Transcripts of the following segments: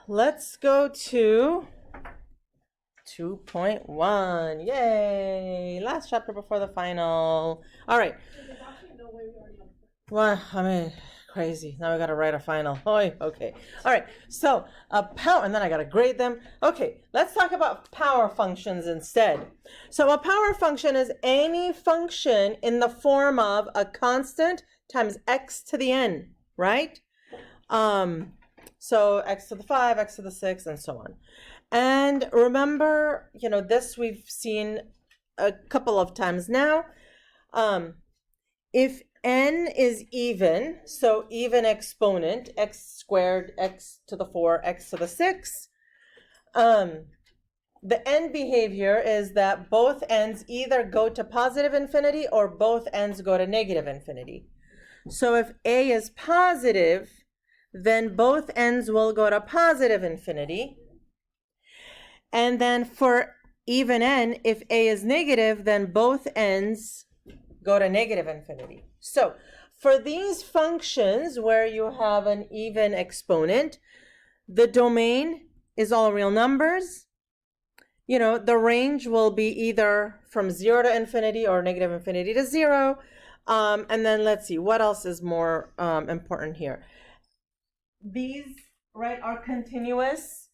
Let's go to 2.1. Yay! Last chapter before the final. All right. Well, I mean, crazy. Now we got to write a final. Okay. All right. So a power, and then I got to grade them. Okay. Let's talk about power functions instead. So a power function is any function in the form of a constant times x to the n, right? So x to the 5, x to the 6, and so on. And remember, this we've seen a couple of times now. If n is even, so even exponent, x squared, x to the 4, x to the 6, the end behavior is that both ends either go to positive infinity or both ends go to negative infinity. So if a is positive, then both ends will go to positive infinity. And then for even n, if a is negative, then both ends go to negative infinity. So for these functions where you have an even exponent, the domain is all real numbers. The range will be either from 0 to infinity or negative infinity to 0. And then let's see, what else is more important here? These, right, are continuous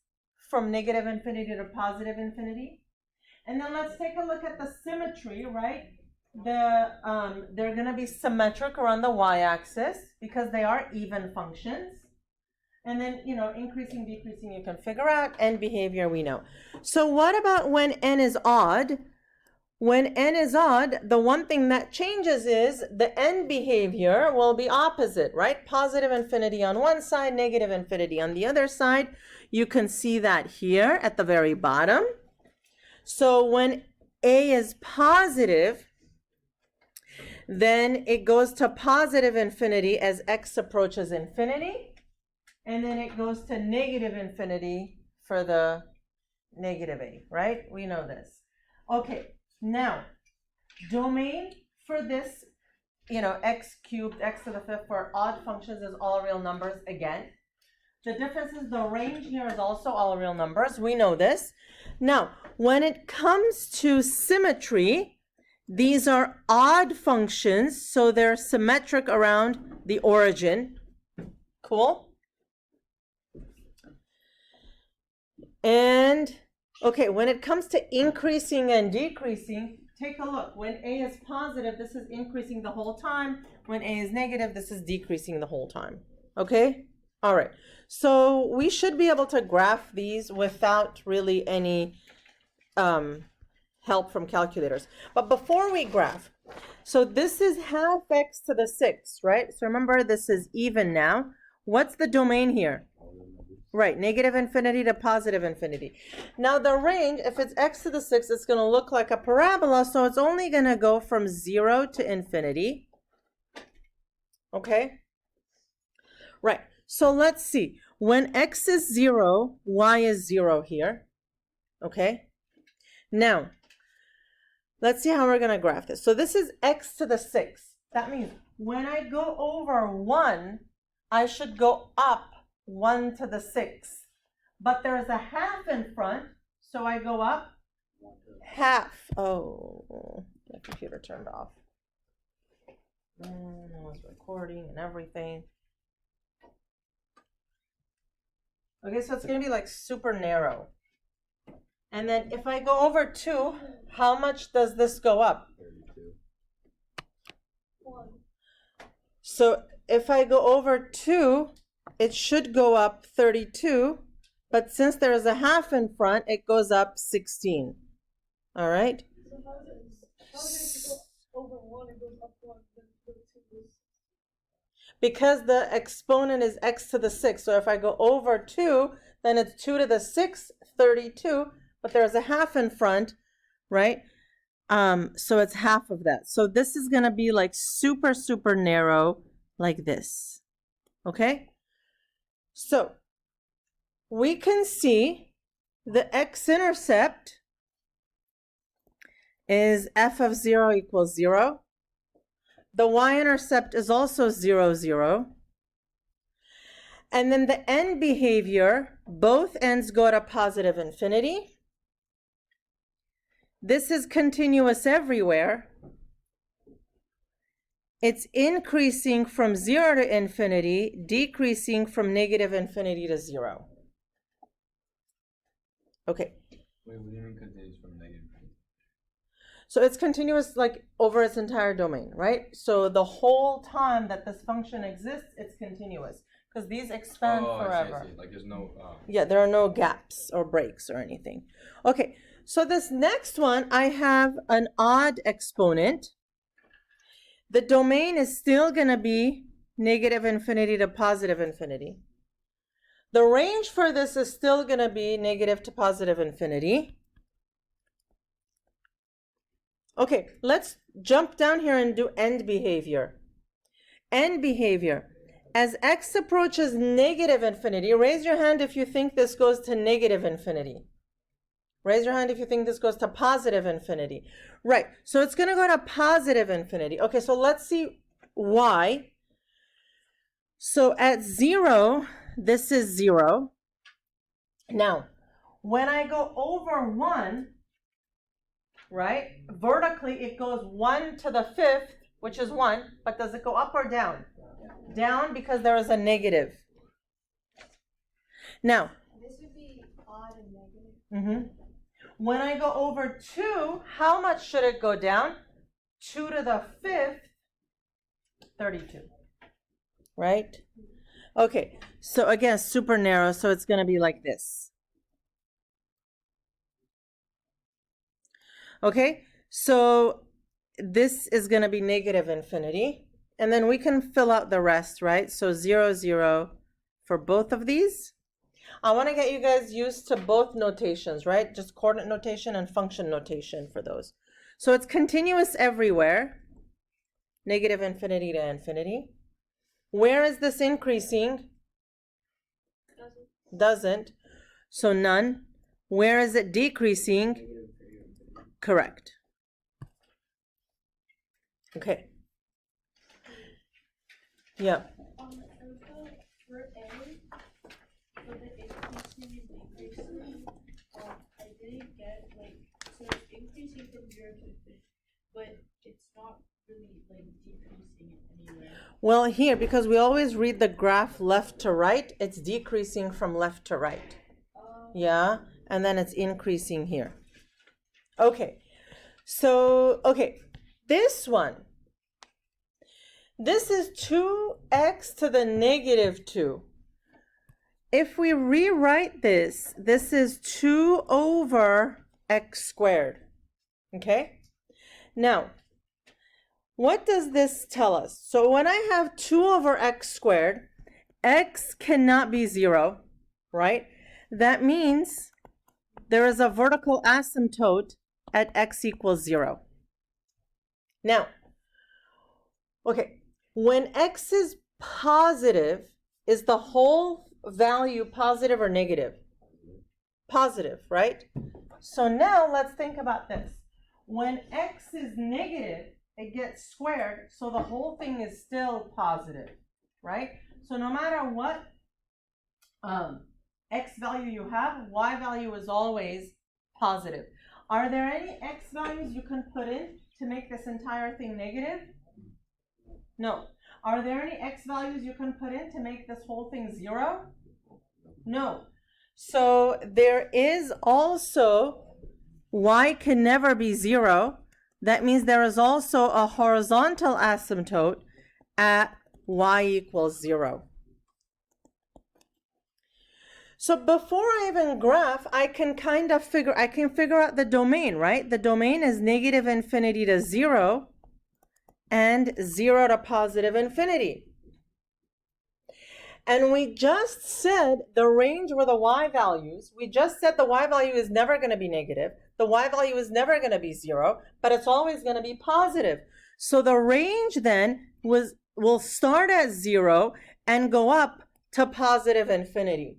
from negative infinity to positive infinity. And then let's take a look at the symmetry, right? They're going to be symmetric around the y-axis because they are even functions. And then, increasing, decreasing, you can figure out. End behavior, we know. So what about when n is odd? When n is odd, the one thing that changes is the end behavior will be opposite, right? Positive infinity on one side, negative infinity on the other side. You can see that here at the very bottom. So when a is positive, then it goes to positive infinity as x approaches infinity. And then it goes to negative infinity for the negative a, right? We know this. Okay, now, domain for this, x cubed, x to the 5th for odd functions is all real numbers again. The difference is the range here is also all real numbers. We know this. Now, when it comes to symmetry, these are odd functions, so they're symmetric around the origin. Cool? And, okay, when it comes to increasing and decreasing, take a look. When a is positive, this is increasing the whole time. When a is negative, this is decreasing the whole time. Okay? All right. So we should be able to graph these without really any help from calculators. But before we graph, so this is half x to the 6, right? So remember, this is even now. What's the domain here? Right, negative infinity to positive infinity. Now the range, if it's x to the 6, it's going to look like a parabola, so it's only going to go from 0 to infinity. Okay? Right, so let's see. When x is 0, y is 0 here. Okay? Now, let's see how we're going to graph this. So this is x to the 6. That means when I go over 1, I should go up 1 to the 6. But there's a half in front, so I go up half. Oh, my computer turned off. I was recording and everything. Okay, so it's going to be like super narrow. And then if I go over 2, how much does this go up? 32. 1. So if I go over 2, it should go up 32, but since there is a half in front, it goes up 16. All right? So how does it go over 1 and goes up 1, then go to this? Because the exponent is x to the 6. So if I go over 2, then it's 2 to the 6, 32, but there's a half in front, right? So it's half of that. So this is going to be like super, super narrow like this. Okay? So we can see the x-intercept is f of 0 equals 0. The y-intercept is also 0, 0. And then the end behavior, both ends go to positive infinity. This is continuous everywhere. It's increasing from 0 to infinity, decreasing from negative infinity to 0. Okay. Wait, what do you mean continues from negative? So it's continuous like over its entire domain, right? So the whole time that this function exists, it's continuous because these expand forever. I see. Like there's no. Yeah, there are no gaps or breaks or anything. Okay, so this next one, I have an odd exponent. The domain is still going to be negative infinity to positive infinity. The range for this is still going to be negative to positive infinity. Okay, let's jump down here and do end behavior. End behavior. As x approaches negative infinity, raise your hand if you think this goes to negative infinity. Raise your hand if you think this goes to positive infinity. Right, so it's going to go to positive infinity. Okay, so let's see why. So at 0, this is 0. Now, when I go over 1, right, vertically it goes 1 to the 5th, which is 1, but does it go up or down? Down because there is a negative. Now, This would be odd and negative. When I go over 2, how much should it go down? 2 to the 5th, 32. Right? Okay, so again, super narrow, so it's going to be like this. Okay, so this is going to be negative infinity. And then we can fill out the rest, right? So 0, 0 for both of these. I want to get you guys used to both notations, right? Just coordinate notation and function notation for those. So it's continuous everywhere. Negative infinity to infinity. Where is this increasing? Doesn't. So none. Where is it decreasing? Correct. Okay. Yeah. For A, for the increasing and decreasing, I didn't get like, so it's increasing from 0 to 50, but it's not really like decreasing anywhere. Well, here, because we always read the graph left to right, it's decreasing from left to right. Yeah, and then it's increasing here. Okay, so, okay, this one. This is 2x to the negative 2. If we rewrite this, this is 2 over x squared. Okay? Now, what does this tell us? So when I have 2 over x squared, x cannot be 0, right? That means there is a vertical asymptote at x equals 0. Now, okay, when x is positive, is the whole value positive or negative? Positive, right? So now let's think about this. When x is negative, it gets squared, so the whole thing is still positive, right? So no matter what x value you have, y value is always positive. Are there any x values you can put in to make this entire thing negative? No. Are there any x values you can put in to make this whole thing 0? No. So there is also, y can never be 0. That means there is also a horizontal asymptote at y equals 0. So before I even graph, I can figure out the domain, right? The domain is negative infinity to 0 and 0 to positive infinity. And we just said the range were the y values. We just said the y value is never going to be negative. The y value is never going to be 0, but it's always going to be positive. So the range then will start at 0 and go up to positive infinity.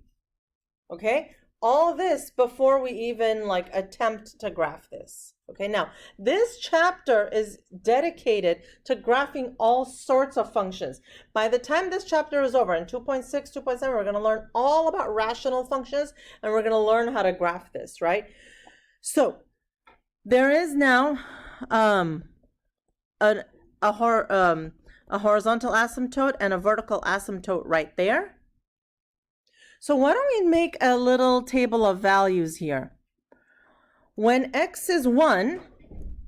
Okay? All this before we even attempt to graph this. Okay, now this chapter is dedicated to graphing all sorts of functions. By the time this chapter is over, in 2.6, 2.7, we're going to learn all about rational functions, and we're going to learn how to graph this, right? So there is now a horizontal asymptote and a vertical asymptote right there. So why don't we make a little table of values here? When x is 1,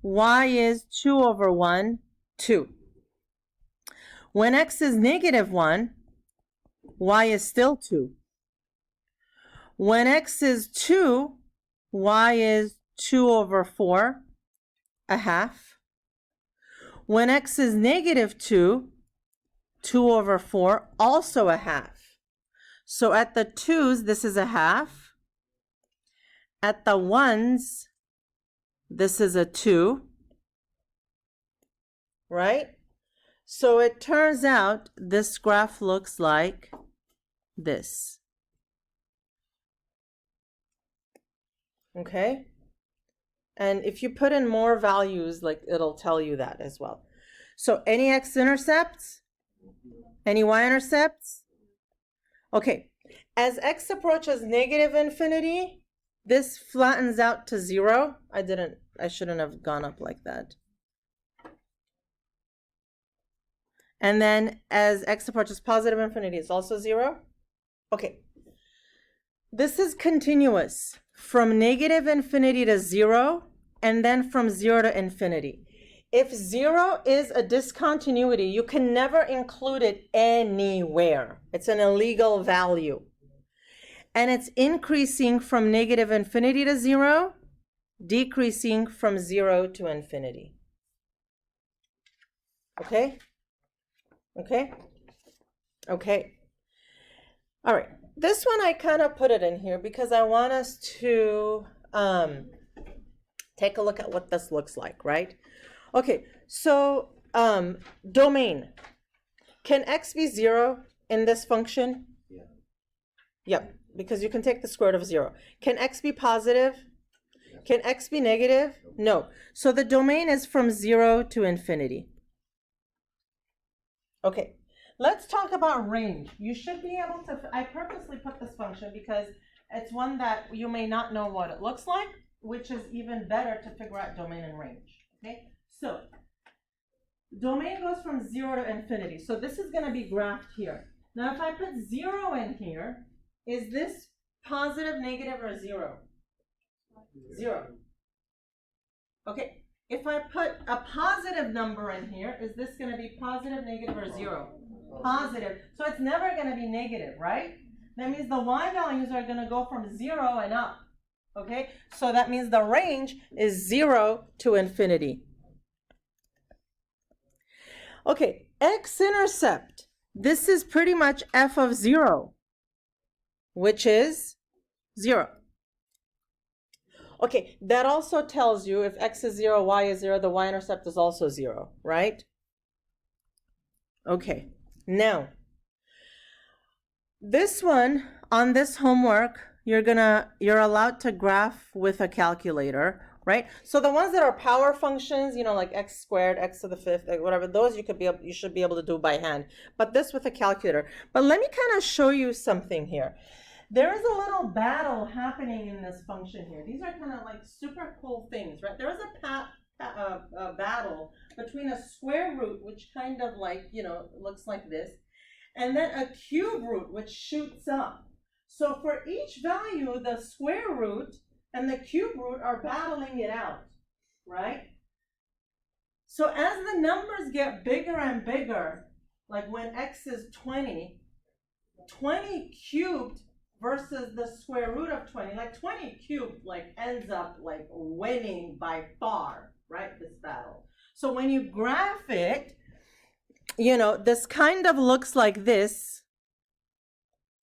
y is 2 over 1, 2. When x is negative 1, y is still 2. When x is 2, y is 2 over 4, a half. When x is negative 2, 2 over 4, also a half. So at the 2's, this is a half. At the 1's, this is a 2, right? So it turns out this graph looks like this. Okay? And if you put in more values, like it'll tell you that as well. So any x-intercepts? Any y-intercepts? Okay. As x approaches negative infinity, this flattens out to 0. I shouldn't have gone up like that. And then as x approaches positive infinity, it's also 0. Okay. This is continuous from negative infinity to 0, and then from 0 to infinity. If 0 is a discontinuity, you can never include it anywhere. It's an illegal value. And it's increasing from negative infinity to 0, decreasing from 0 to infinity. Okay? Okay? Okay. All right. This one I kind of put it in here because I want us to take a look at what this looks like, right? Okay, so domain. Can x be 0 in this function? Yeah. Yep, because you can take the square root of 0. Can x be positive? Can x be negative? No. So the domain is from 0 to infinity. Okay, let's talk about range. You should be able to, I purposely put this function because it's one that you may not know what it looks like, which is even better to figure out domain and range. Okay, so domain goes from 0 to infinity. So this is going to be graphed here. Now if I put 0 in here, is this positive, negative, or 0? 0. Okay, if I put a positive number in here, is this going to be positive, negative, or 0? Positive. So it's never going to be negative, right? That means the y values are going to go from 0 and up. Okay, so that means the range is 0 to infinity. Okay, x-intercept. This is pretty much f of 0, which is 0. Okay, that also tells you if x is 0, y is 0, the y-intercept is also 0, right? Okay, now, this one, on this homework, you're allowed to graph with a calculator, right? So the ones that are power functions, you know, like x squared, x to the fifth, like whatever, those you should be able to do by hand. But this with a calculator. But let me kind of show you something here. There is a little battle happening in this function here. These are kind of like super cool things, right? There is a battle between a square root, which kind of like, you know, looks like this, and then a cube root, which shoots up. So for each value, the square root and the cube root are battling it out, right? So as the numbers get bigger and bigger, like when x is 20, 20 cubed versus the square root of 20, like 20 cubed like ends up like winning by far, right, this battle. So when you graph it, you know, this kind of looks like this,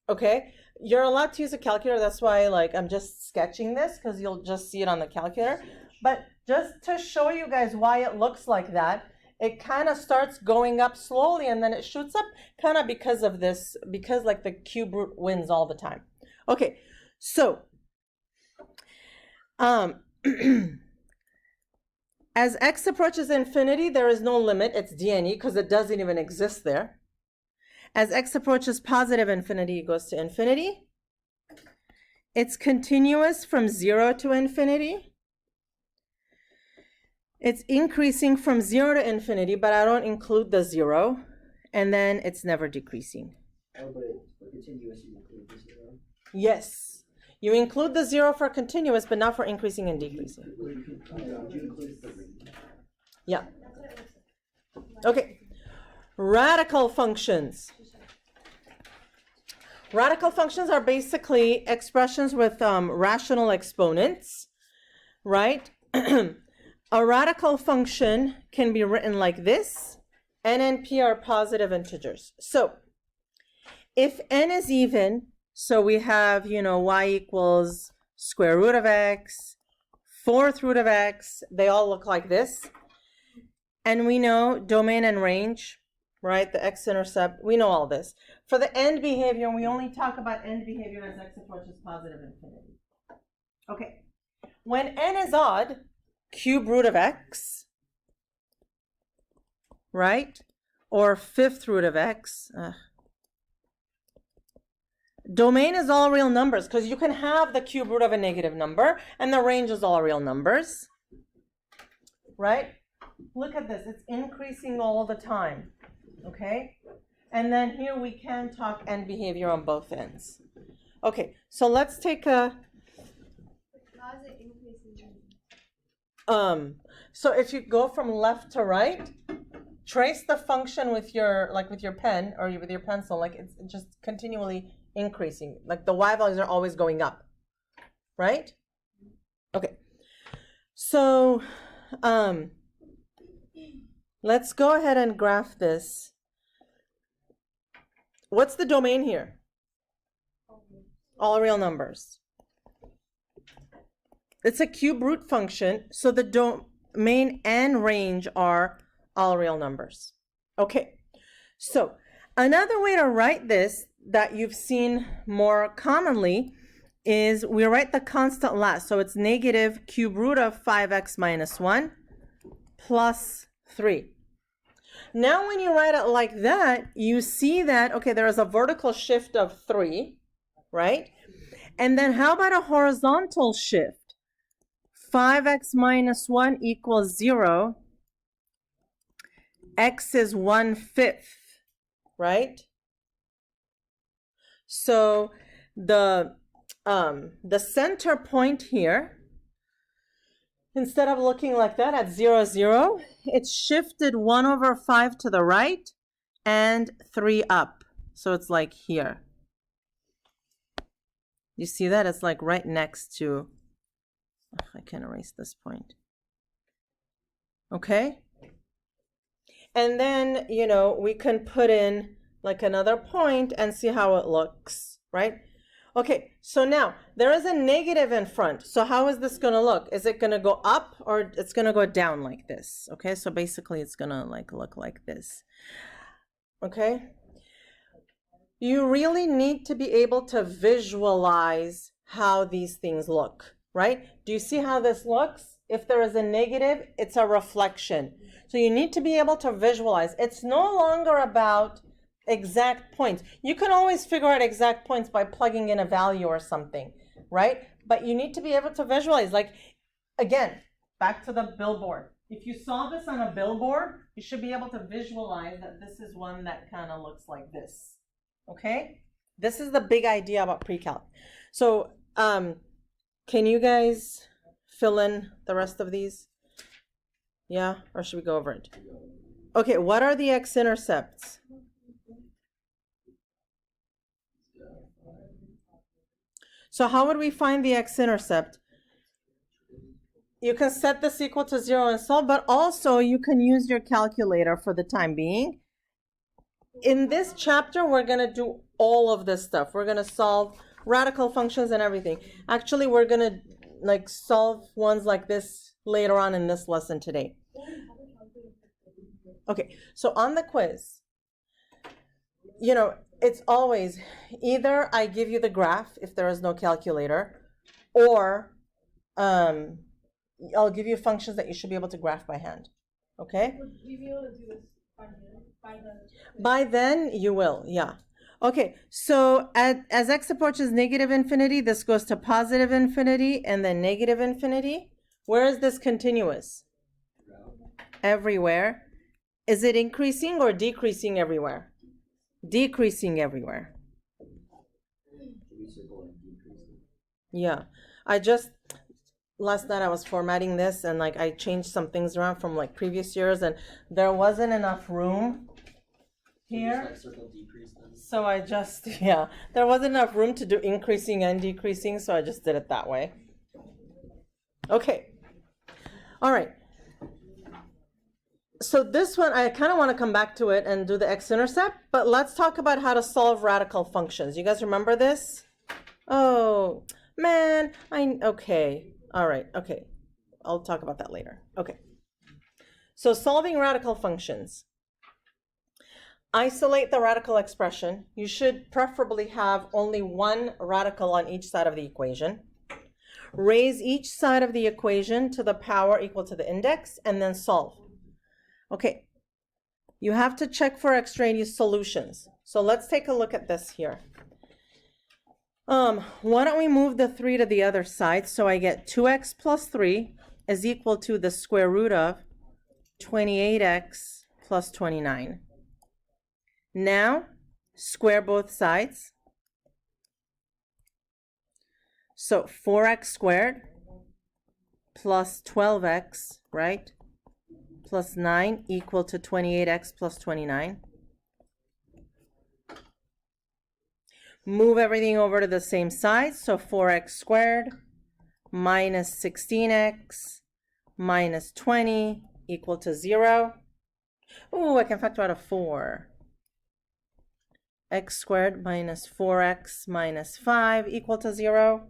okay? You're allowed to use a calculator. That's why like I'm just sketching this because you'll just see it on the calculator. But just to show you guys why it looks like that, it kind of starts going up slowly and then it shoots up kind of because of this, because like the cube root wins all the time. Okay, so As x approaches infinity, there is no limit. It's DNE because it doesn't even exist there. As x approaches positive infinity, it goes to infinity. It's continuous from 0 to infinity. It's increasing from 0 to infinity, but I don't include the 0. And then it's never decreasing. Oh, but for continuous, you include the 0. Yes. You include the 0 for continuous, but not for increasing and decreasing. Would you include 3? Yeah. Okay. Radical functions. Radical functions are basically expressions with rational exponents, right? A radical function can be written like this. N and P are positive integers. So if n is even, so we have, y equals square root of x, 4th root of x, they all look like this. And we know domain and range, right? The x-intercept, we know all this. For the end behavior, we only talk about end behavior as x approaches positive infinity. Okay. When n is odd, cube root of x, right? Or 5th root of x. Domain is all real numbers because you can have the cube root of a negative number and the range is all real numbers, right? Look at this. It's increasing all the time, okay? And then here we can talk end behavior on both ends. Okay, so let's take a... How is it increasing? So if you go from left to right, trace the function with your pen or with your pencil, like it's just continually increasing. Like the y values are always going up, right? Okay. So let's go ahead and graph this. What's the domain here? All real numbers. It's a cube root function, so the domain and range are all real numbers. Okay, so another way to write this that you've seen more commonly is we write the constant last. So it's negative cube root of 5x minus 1 plus 3. Now when you write it like that, you see that, okay, there is a vertical shift of 3, right? And then how about a horizontal shift? 5x minus 1 equals 0. X is 1/5, right? So the center point here, instead of looking like that at 0, 0, it's shifted 1/5 to the right and 3 up. So it's like here. You see that? It's like right next to, I can erase this point. Okay? And then, we can put in like another point and see how it looks, right? Okay, so now there is a negative in front. So how is this going to look? Is it going to go up or it's going to go down like this? Okay, so basically it's going to look like this. Okay? You really need to be able to visualize how these things look, right? Do you see how this looks? If there is a negative, it's a reflection. So you need to be able to visualize. It's no longer about exact points. You can always figure out exact points by plugging in a value or something, right? But you need to be able to visualize. Like, again, back to the billboard. If you saw this on a billboard, you should be able to visualize that this is one that kind of looks like this, okay? This is the big idea about Precalc. So, can you guys fill in the rest of these? Yeah, or should we go over it? Okay, what are the x-intercepts? So how would we find the x-intercept? You can set this equal to 0 and solve, but also you can use your calculator for the time being. In this chapter, we're going to do all of this stuff. We're going to solve radical functions and everything. Actually, we're going to solve ones like this later on in this lesson today. Okay, so on the quiz, it's always either I give you the graph if there is no calculator, or I'll give you functions that you should be able to graph by hand. Okay? Would we be able to do this by hand, by the? By then, you will, yeah. Okay, so as x approaches negative infinity, this goes to positive infinity and then negative infinity. Where is this continuous? Everywhere. Is it increasing or decreasing everywhere? Decreasing everywhere. Yeah, last night I was formatting this and like I changed some things around from like previous years and there wasn't enough room here. So I just, yeah, there wasn't enough room to do increasing and decreasing, so I just did it that way. Okay. All right. So this one, I kind of want to come back to it and do the x-intercept, but let's talk about how to solve radical functions. You guys remember this? Oh, man, okay. All right, okay. I'll talk about that later. Okay. So solving radical functions. Isolate the radical expression. You should preferably have only one radical on each side of the equation. Raise each side of the equation to the power equal to the index and then solve. Okay, you have to check for extraneous solutions. So let's take a look at this here. Why don't we move the 3 to the other side? So I get 2x plus 3 is equal to the square root of 28x plus 29. Now, square both sides. So 4x squared plus 12x, right? Plus 9 equal to 28x plus 29. Move everything over to the same side. So 4x squared minus 16x minus 20 equal to 0. Ooh, I can factor out a 4. X squared minus 4x minus 5 equal to 0.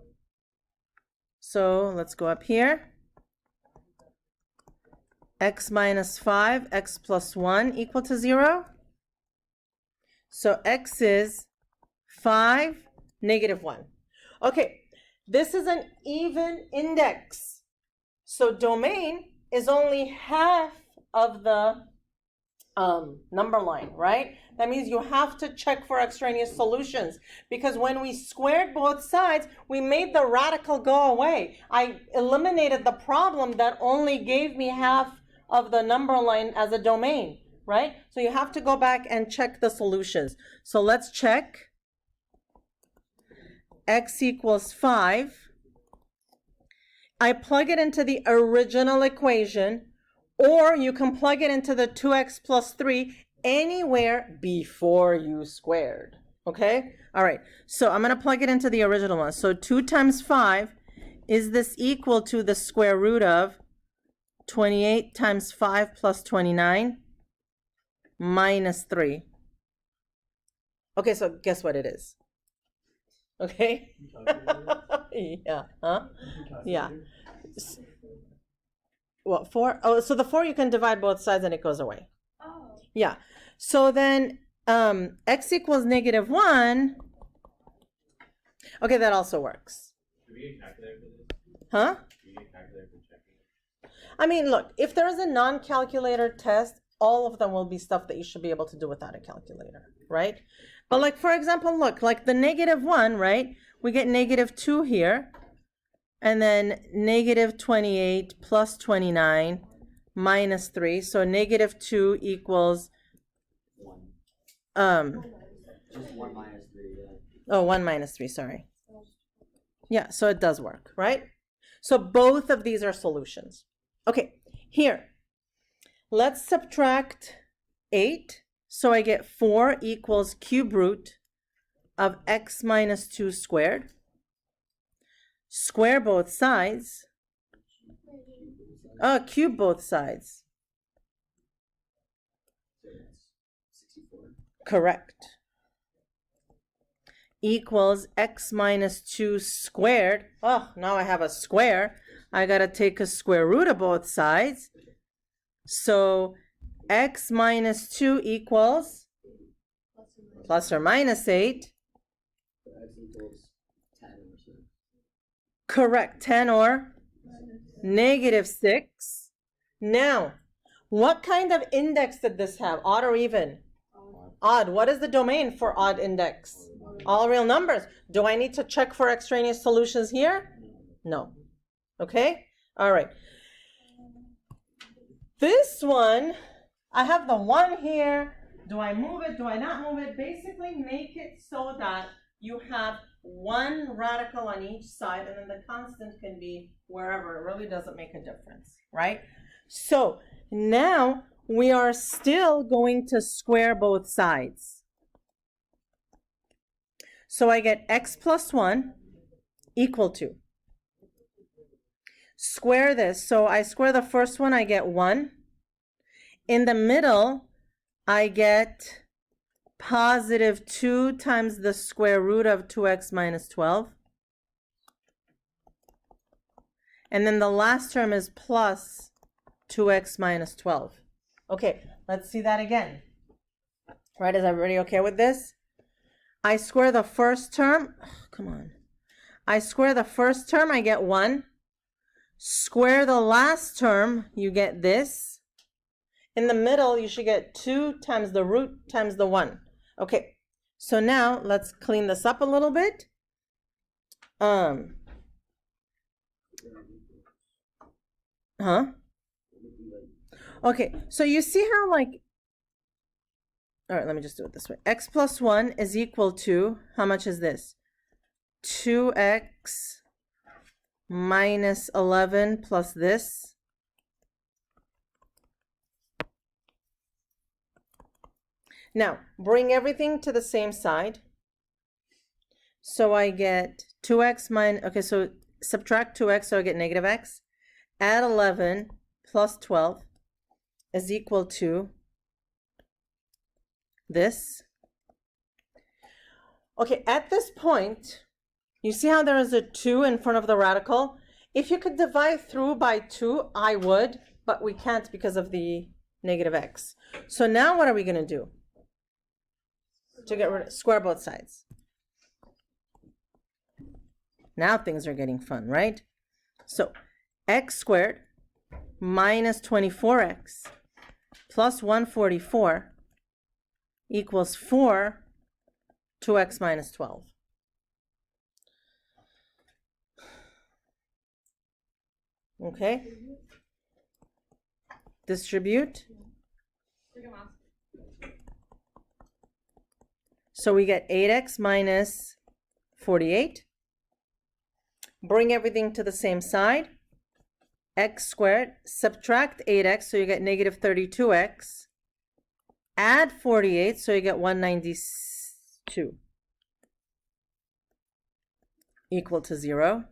So let's go up here. X minus 5, x plus 1 equal to 0. So x is 5, negative 1. Okay, this is an even index. So domain is only half of the number line, right? That means you have to check for extraneous solutions because when we squared both sides, we made the radical go away. I eliminated the problem that only gave me half of the number line as a domain, right? So you have to go back and check the solutions. So let's check. X equals 5. I plug it into the original equation, or you can plug it into the 2x plus 3 anywhere before you squared. Okay? All right. So I'm going to plug it into the original one. So 2 times 5, is this equal to the square root of 28 times 5 plus 29 minus 3? Okay, so guess what it is? Okay? Yeah. Huh? Yeah. What, 4? Oh, so the 4 you can divide both sides and it goes away. Oh. Yeah. So then x equals negative 1. Okay, that also works. Do we get a calculator for this? Huh? Do we get a calculator for checking? I mean, look, if there is a non-calculator test, all of them will be stuff that you should be able to do without a calculator, right? But like, for example, look, like the negative 1, right? We get negative 2 here. And then negative 28 plus 29 minus 3. So negative 2 equals 1. Just 1 minus 3, yeah. Oh, 1 minus 3, sorry. Yeah, so it does work, right? So both of these are solutions. Okay, here. Let's subtract 8. So I get 4 equals cube root of x minus 2 squared. Square both sides. Oh, cube both sides. 64. Correct. Equals x minus 2 squared. Oh, now I have a square. I got to take a square root of both sides. So x minus 2 equals plus or minus 8. So x equals 10 or so. Correct. 10 or Negative 6. Now, what kind of index did this have? Odd or even? Odd. What is the domain for odd index? All real numbers. Do I need to check for extraneous solutions here? No. Okay? All right. This one, I have the 1 here. Do I move it? Do I not move it? Basically, make it so that you have one radical on each side, and then the constant can be wherever. It really doesn't make a difference, right? So now we are still going to square both sides. So I get x plus 1 equal to. Square this. So I square the first one, I get 1. In the middle, I get positive 2 times the square root of 2x minus 12. And then the last term is plus 2x minus 12. Okay, let's see that again. Right, is everybody okay with this? I square the first term. Oh, come on. I square the first term, I get 1. Square the last term, you get this. In the middle, you should get 2 times the root times the 1. Okay, so now let's clean this up a little bit. Okay, so you see how all right, let me just do it this way. X plus 1 is equal to, how much is this? 2x minus 11 plus this. Now, bring everything to the same side. So I get 2x minus, okay, so subtract 2x, so I get negative x. Add 11 plus 12 is equal to this. Okay, at this point, you see how there is a 2 in front of the radical? If you could divide through by 2, I would, but we can't because of the negative x. So now what are we going to do? To get rid of, square both sides. Now things are getting fun, right? So x squared minus 24x plus 144 equals 4 2x minus 12. Okay? Distribute. So we get 8x minus 48. Bring everything to the same side. X squared, subtract 8x, so you get negative 32x. Add 48, so you get 192. Equal to 0.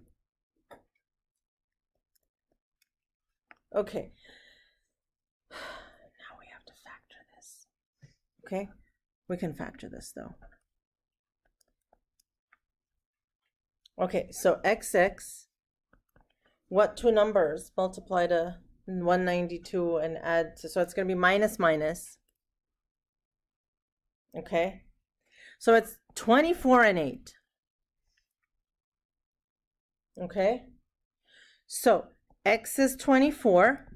Okay. Now we have to factor this. Okay? We can factor this though. Okay, so xx, what two numbers multiply to 192 and add to, so it's going to be minus minus. Okay, so it's 24 and 8. Okay, so x is 24,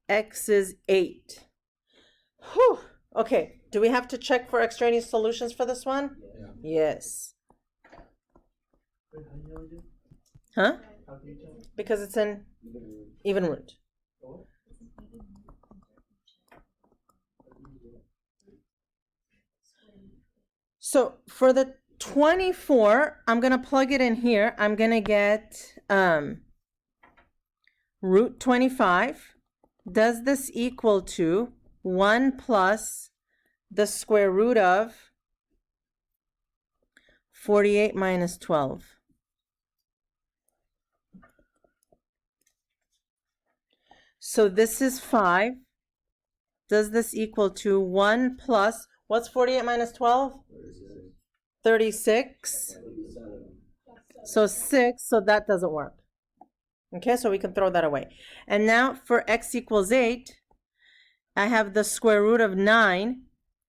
x is 8. Whew. Okay, do we have to check for extraneous solutions for this one? Yeah. Yes. Huh? Because it's an even root. So for the 24, I'm going to plug it in here. I'm going to get root 25. Does this equal to 1 plus the square root of 48 minus 12? So this is 5. Does this equal to 1 plus, what's 48 minus 12? 36. So 6, so that doesn't work. Okay, so we can throw that away. And now for x equals 8, I have the square root of 9.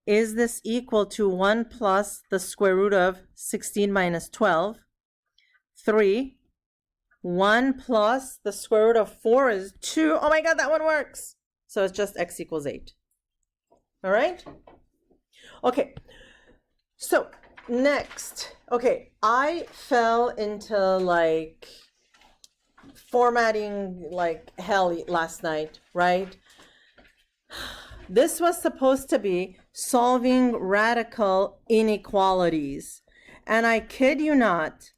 Is this equal to 1 plus the square root of 16 minus 12? 3. 1 plus the square root of 4 is 2. Oh my God, that one works. So it's just x equals 8. All right? Okay. So next, okay, I fell into like formatting like hell last night, right? This was supposed to be solving radical inequalities. And I kid you not,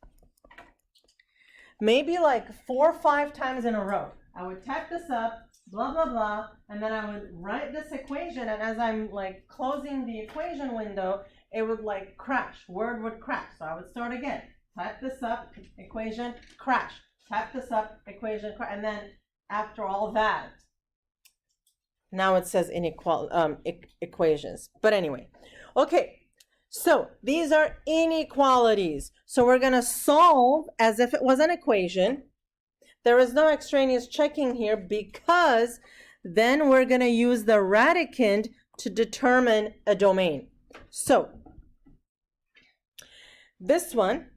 maybe like 4 or 5 times in a row, I would type this up, blah, blah, blah, and then I would write this equation, and as I'm like closing the equation window, it would like crash, word would crash. So I would start again, type this up, equation, crash, type this up, equation, crash, and then after all that, now it says equations. But anyway, okay, so these are inequalities. So we're gonna solve as if it was an equation. There is no extraneous checking here because then we're gonna use the radicand to determine a domain. So this one,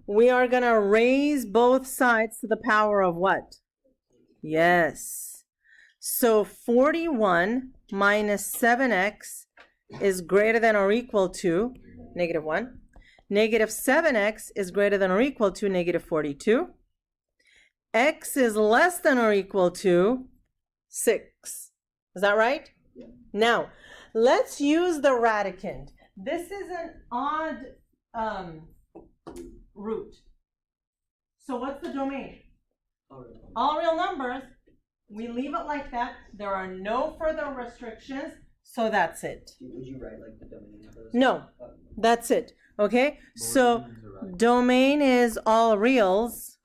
we are gonna raise both sides to the power of what? Yes. So 41 minus 7x is greater than or equal to negative 1. Negative 7x is greater than or equal to negative 42. X is less than or equal to 6. Is that right? Yeah. Now, let's use the radicand. This is an odd root. So what's the domain? All real numbers. We leave it like that. There are no further restrictions. So that's it. Would you write like the domain of those? No, that's it. Okay, so domain is all reals.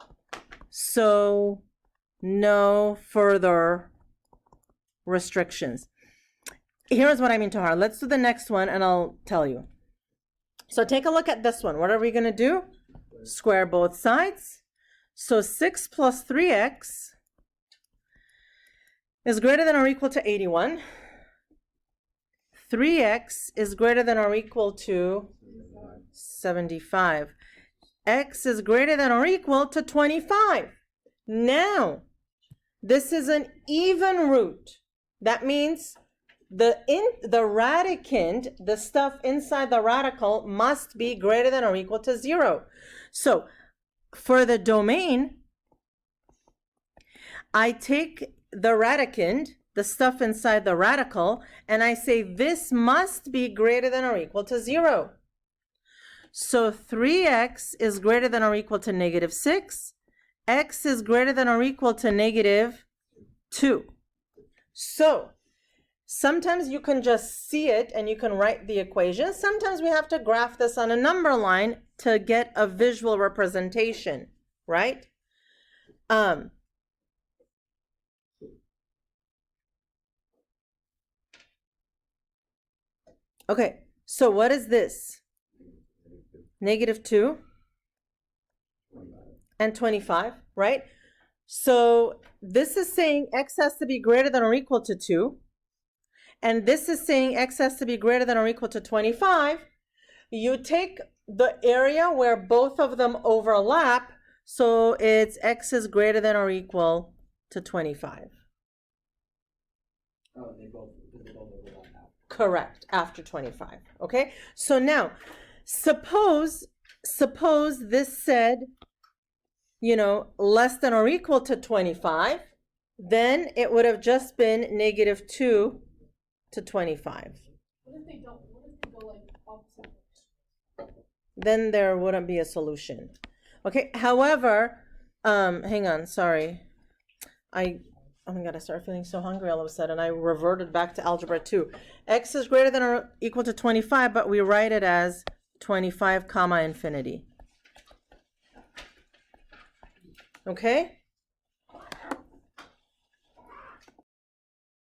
So no further restrictions. Here's what I mean, Tahar. Let's do the next one and I'll tell you. So take a look at this one. What are we going to do? Square both sides. So 6 plus 3x is greater than or equal to 81. 3x is greater than or equal to 75. X is greater than or equal to 25. Now, this is an even root. That means the radicand, the stuff inside the radical, must be greater than or equal to 0. So, for the domain, I take the radicand, the stuff inside the radical, and I say this must be greater than or equal to 0. So 3x is greater than or equal to negative 6. X is greater than or equal to negative 2. So sometimes you can just see it and you can write the equation. Sometimes we have to graph this on a number line to get a visual representation, right? Okay, so what is this? Negative 2 and 25, right? So this is saying x has to be greater than or equal to 2. And this is saying x has to be greater than or equal to 25. You take the area where both of them overlap. So it's x is greater than or equal to 25. Oh, they both overlap now. Correct, after 25. Okay, so now suppose this said, you know, less than or equal to 25, then it would have just been negative 2 to 25. What if they go like opposite? Then there wouldn't be a solution. Okay, however, hang on, sorry. Oh my God, I started feeling so hungry all of a sudden. I reverted back to algebra 2. X is greater than or equal to 25, but we write it as 25 comma infinity. Okay?